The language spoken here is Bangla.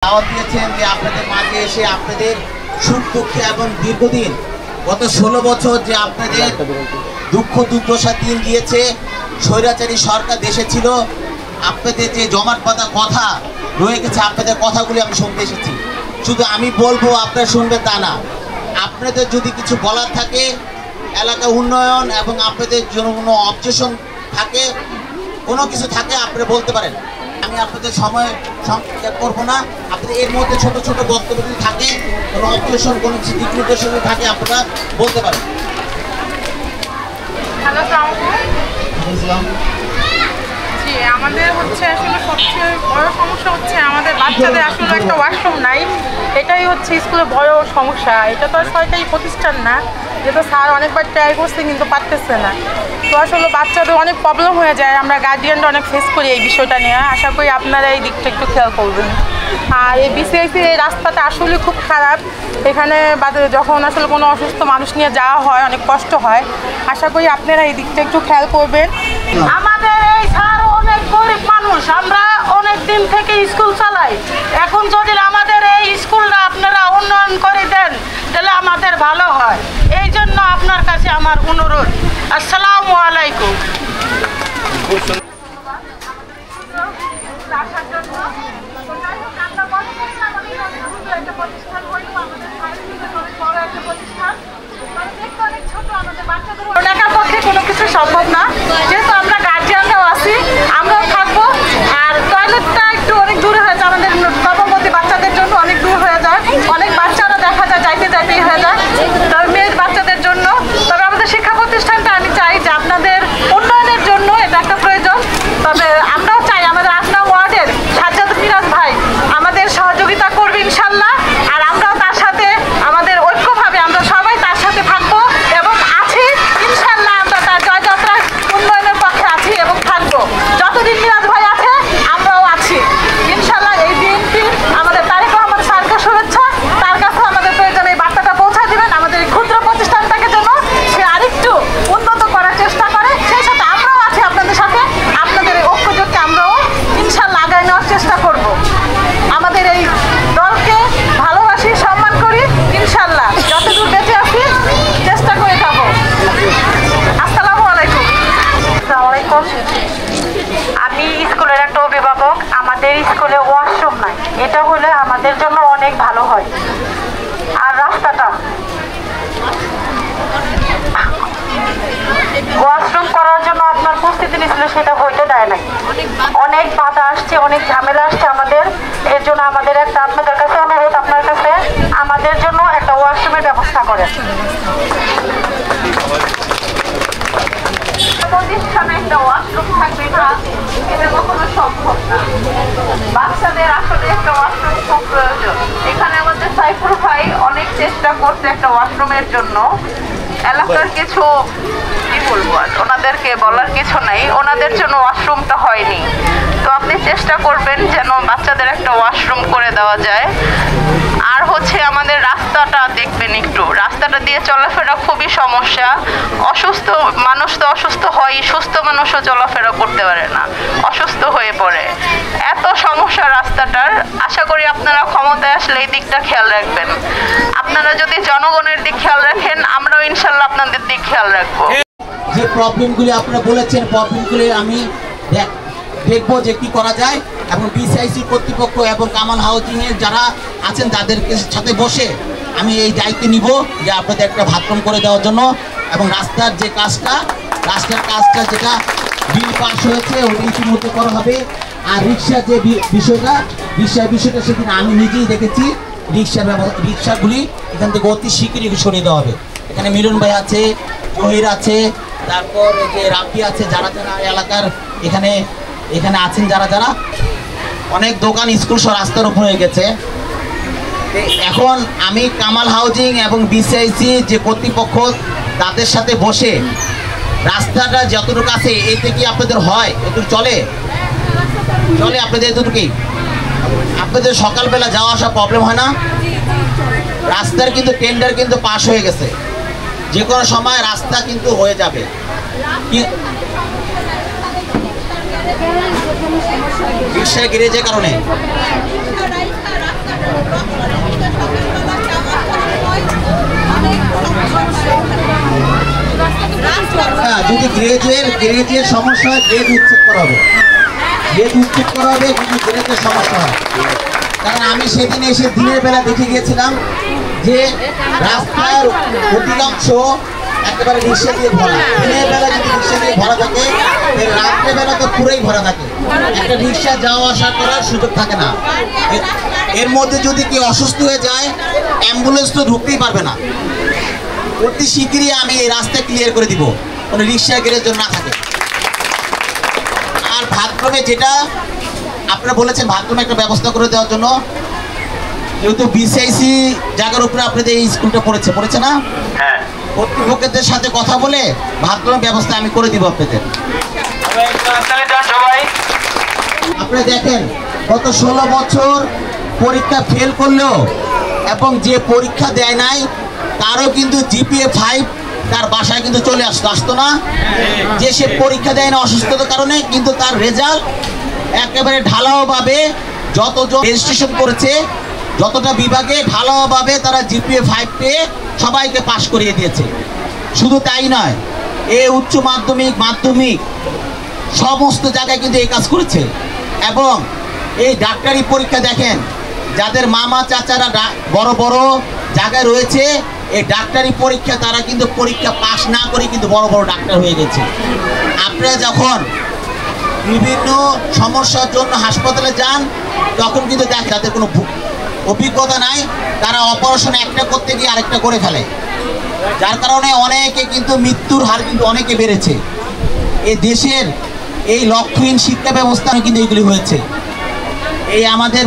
দাওয়াত দিয়েছেন যে আপনাদের মাঝে এসে আপনাদের সুখ দুঃখে এবং দীর্ঘদিন গত 16 বছর যে আপনাদের দুঃখ দুর্দশা দিন গিয়েছে, স্বৈরাচারী সরকার দেশে ছিল, আপনাদের যে জমাট বাঁধা কথা রয়ে গেছে, আপনাদের কথাগুলি আমি শুনতে এসেছি। শুধু আমি বলবো আপনারা শুনবেন তা না, আপনাদের যদি কিছু বলার থাকে, এলাকা উন্নয়ন এবং আপনাদের জন্য কোনো অবজেকশন থাকে, কোনো কিছু থাকে আপনারা বলতে পারেন। আমি আপনাদের সময় সংক্ষেপ করবো না। আপনাদের এর মধ্যে ছোট ছোট বক্তব্য যদি থাকে, কোনো অবজেকশন, কোনো কিছু দিক নির্দেশন যদি থাকে আপনারা বলতে পারেন। জি, আমাদের হচ্ছে আসলে সবচেয়ে বড় সমস্যা হচ্ছে আমাদের বাচ্চাদের আসলে একটা ওয়াশরুম নাই। এটাই হচ্ছে স্কুলে বড় সমস্যা। এটা তো আর সরকারি প্রতিষ্ঠান না, যেটা স্যার অনেকবার ট্রাই করছে কিন্তু পারতেছে না। তো আসলে বাচ্চাদের অনেক প্রবলেম হয়ে যায়, আমরা গার্ডিয়ানরা অনেক ফেস করি এই বিষয়টা নিয়ে। আশা করি আপনারা এই দিকটা একটু খেয়াল করবেন। আর এই বিসিআইসির এই রাস্তাটা আসলে খুব খারাপ। এখানে যখন আসলে কোনো অসুস্থ মানুষ নিয়ে যাওয়া হয় অনেক কষ্ট হয়। আশা করি আপনারা এই দিকটা একটু খেয়াল করবেন। আমাদের এই স্যার অনেক গরিব মানুষ, আমরা অনেক দিন থেকে স্কুল চালাই। এখন যদি আমাদের এই স্কুলটা আপনারা উন্নয়ন করে দেন তাহলে আমাদের ভালো হয়। এই জন্য আপনার কাছে আমার অনুরোধ। আসসালামু আলাইকুম। লেখার পক্ষে কোনো কিছু সম্ভব না, যেহেতু আমরা গার্জিয়ানরাও আছি, আমরাও থাকবো। আর টয়লেটটা একটু অনেক দূরে হয়ে যায়, আমাদের গর্ভবতী বাচ্চাদের জন্য অনেক দূর হয়ে যায়। অনেক বাচ্চারা দেখা যায় যাইতে যাইতেই হয়ে যায়, তবে মেয়ের বাচ্চাদের জন্য। তবে আমাদের শিক্ষা প্রতিষ্ঠানটা আমি চাই যে আপনাদের উন্নয়নের জন্য এটা একটা প্রয়োজন। তবে আমরাও চাই আমাদের 8 নং ওয়ার্ডের সাজ্জাদ মিরাজ ভাই আমাদের সহযোগিতা করবে ইনশাল্লাহ। আর আমরাও তার সাথে আমাদের ঐক্যভাবে আমরা সবাই তার সাথে থাকবো এবং আছি ইনশাল্লাহ। আমরা তার জয়যাত্রার উন্নয়নের পক্ষে আছি এবং থাকবো। যতদিন মিরাজ ভাই আছে আমরাও আছি ইনশাল্লাহ। এই বিএনপি আমাদের তারেক রহমান স্যারকে শুভেচ্ছা, তার কাছে আমাদের প্রয়োজন এই বার্তাটা পৌঁছা দিবেন। আমাদের এই ক্ষুদ্র প্রতিষ্ঠানটাকে যেন সে আরেকটু উন্নত করার চেষ্টা করে, সেই সাথে আমরাও আছি আপনাদের সাথে। আপনাদের এই ঐক্যজোটকে আমরাও ইনশাল্লাহ আগায় নেওয়ার চেষ্টা করব। আমাদের এই দলকে ভালোবাসি, সম্মান করি ইনশাল্লাহ। যতদূর বেঁচে আছি চেষ্টা করে যাবো। আসসালামু আলাইকুম। আসসালামু আলাইকুম। আমি স্কুলের একটা অভিভাবক। আমাদের স্কুলে ওয়াশরুম নাই, এটা হলে আমাদের জন্য অনেক ভালো হয়। আর রাস্তাটা ওয়াশরুম করার জন্য আপনার প্রস্তুতি নিয়েছিল, সেটা হইতে দেয় নাই। অনেক বাধা আসছে, অনেক ঝামেলা আসছে আমাদের। এর জন্য আমাদের একটা আপনাদের কাছে অনুরোধ, আপনার কাছে আমাদের জন্য একটা ওয়াশরুমের ব্যবস্থা করেন। প্রতিষ্ঠানে একটা ওয়াশরুম থাকবে না, এটা কখনো সম্ভব না। বাচ্চাদের আসলে একটা ওয়াশরুম খুব প্রয়োজন। এখানে আমাদের সাইফুল ভাই অনেক চেষ্টা করছে একটা ওয়াশরুমের জন্য। এলাকার কিছু কি বলবো, আর ওনাদেরকে বলার কিছু নাই, ওনাদের জন্য ওয়াশরুমটা হয়নি। তো আপনি চেষ্টা করবেন যেন বাচ্চাদের একটা ওয়াশরুম করে দেওয়া যায়। আর হচ্ছে আমাদের রাস্তাটা দেখবেন একটু, রাস্তাটা দিয়ে চলাফেরা খুবই সমস্যা। অসুস্থ মানুষ তো অসুস্থ হয়, সুস্থ মানুষও চলাফেরা করতে পারে না, অসুস্থ হয়ে পড়ে। এত সমস্যা রাস্তাটার। আশা করি আপনারা ক্ষমতায় আসলে এই দিকটা খেয়াল রাখবেন। আপনারা যদি জনগণের দিক খেয়াল রাখেন, আমরাও ইনশাল্লাহ আপনাদের দিক খেয়াল রাখবো। যে প্রবলেমগুলি আপনারা বলেছেন, প্রবলেমগুলি আমি দেখবো যে কি করা যায়, এবং বিসিআইসি কর্তৃপক্ষ এবং কামাল হাউজিংয়ের যারা আছেন তাদের সাথে বসে আমি এই দায়িত্ব নিব যে আপনাদের একটা বাথরুম করে দেওয়ার জন্য। এবং রাস্তার যে কাজটা, রাস্তার কাজটা যেটা বিল পাস হয়েছে ওটা ইতিমধ্যে করা হবে। আর রিক্সার যে বিষয়টা, বিষয়টা সেদিন আমি নিজেই দেখেছি। রিক্সাগুলি এখান থেকে অতি শীঘ্রই সরিয়ে দেওয়া হবে। এখানে মিলন ভাই আছে, জহির আছে, তারপর যে রাফি আছে, যারা যারা এলাকার এখানে আছেন, যারা অনেক দোকান স্কুল সব রাস্তার উপর হয়ে গেছে। এখন আমি কামাল হাউজিং এবং বিসিআইসি যে কর্তৃপক্ষ তাদের সাথে বসে রাস্তাটা যতটুকু আছে এতে কি আপনাদের হয়, এটুকু চলে আপনাদের এতটুকুই? আপনাদের সকালবেলা যাওয়া আসা প্রবলেম হয় না? রাস্তার কিন্তু টেন্ডার কিন্তু পাস হয়ে গেছে, যে কোনো সময় রাস্তা কিন্তু হয়ে যাবে। রিক্সায় গেড়েছে কারণে যদি গ্রেজের সমস্যা হয় গ্রেজ উচ্ছেদ করা হবে, গ্রেজ উচ্ছেদ করা হবে যদি গ্রেজের সমস্যা হয়। কারণ আমি সেদিন এসে দিনের বেলা দেখে গিয়েছিলাম যে রাস্তার অধিকাংশ একেবারে রিক্সা দিয়ে ভরা। দিনের বেলা যদি রিক্সা দিয়ে ভরা থাকে, রাত্রে বেলা তো পুরোই ভরা থাকে, একটা রিক্সা যাওয়া আসা করার সুযোগ থাকে না। এর মধ্যে যদি কেউ অসুস্থ হয়ে যায়, অ্যাম্বুলেন্স তো ঢুকতেই পারবে না। অতি শীঘ্রই আমি এই রাস্তা ক্লিয়ার করে দিব, কোনো রিক্সা গ্যারেজ জন্য না থাকে। আর বাথরুমে যেটা আপনারা বলেছেন, বাথরুমে একটা ব্যবস্থা করে দেওয়ার জন্য, যেহেতু বিসিআইসি জায়গার উপরে আপনাদের এই স্কুলটা পড়েছে না, কর্তৃপক্ষদের সাথে কথা বলে বাথরুমের ব্যবস্থা আমি করে দিব আপনাদের। আপনারা দেখেন গত 16 বছর পরীক্ষা ফেল করলেও এবং যে পরীক্ষা দেয় নাই তারও কিন্তু GPA 5 তার বাসায় কিন্তু চলে আসতো না, যে সে পরীক্ষা দেয় না অসুস্থতার কারণে, কিন্তু তার রেজাল্ট একেবারে ঢালাওভাবে যতজন রেজিস্ট্রেশন করেছে যতটা বিভাগে ঢালাওভাবে তারা GPA 5 পেয়ে সবাইকে পাশ করিয়ে দিয়েছে। শুধু তাই নয়, উচ্চ মাধ্যমিক সমস্ত জায়গায় কিন্তু এই কাজ করেছে। এবং এই ডাক্তারি পরীক্ষা দেখেন, যাদের মামা চাচারা বড় বড় জায়গায় রয়েছে, এই ডাক্তারি পরীক্ষা তারা কিন্তু পরীক্ষা পাশ না করে কিন্তু বড় বড় ডাক্তার হয়ে গেছে। আপনারা যখন বিভিন্ন সমস্যার জন্য হাসপাতালে যান, তখন কিন্তু দেখেন তাদের কোনো অভিজ্ঞতা নাই, তারা অপারেশন একটা করতে গিয়ে আরেকটা করে ফেলে, যার কারণে অনেকে কিন্তু মৃত্যুর হার কিন্তু অনেকে বেড়েছে। এই দেশের এই লক্ষ্যহীন শিক্ষা ব্যবস্থা কিন্তু এইগুলি হয়েছে। এই আমাদের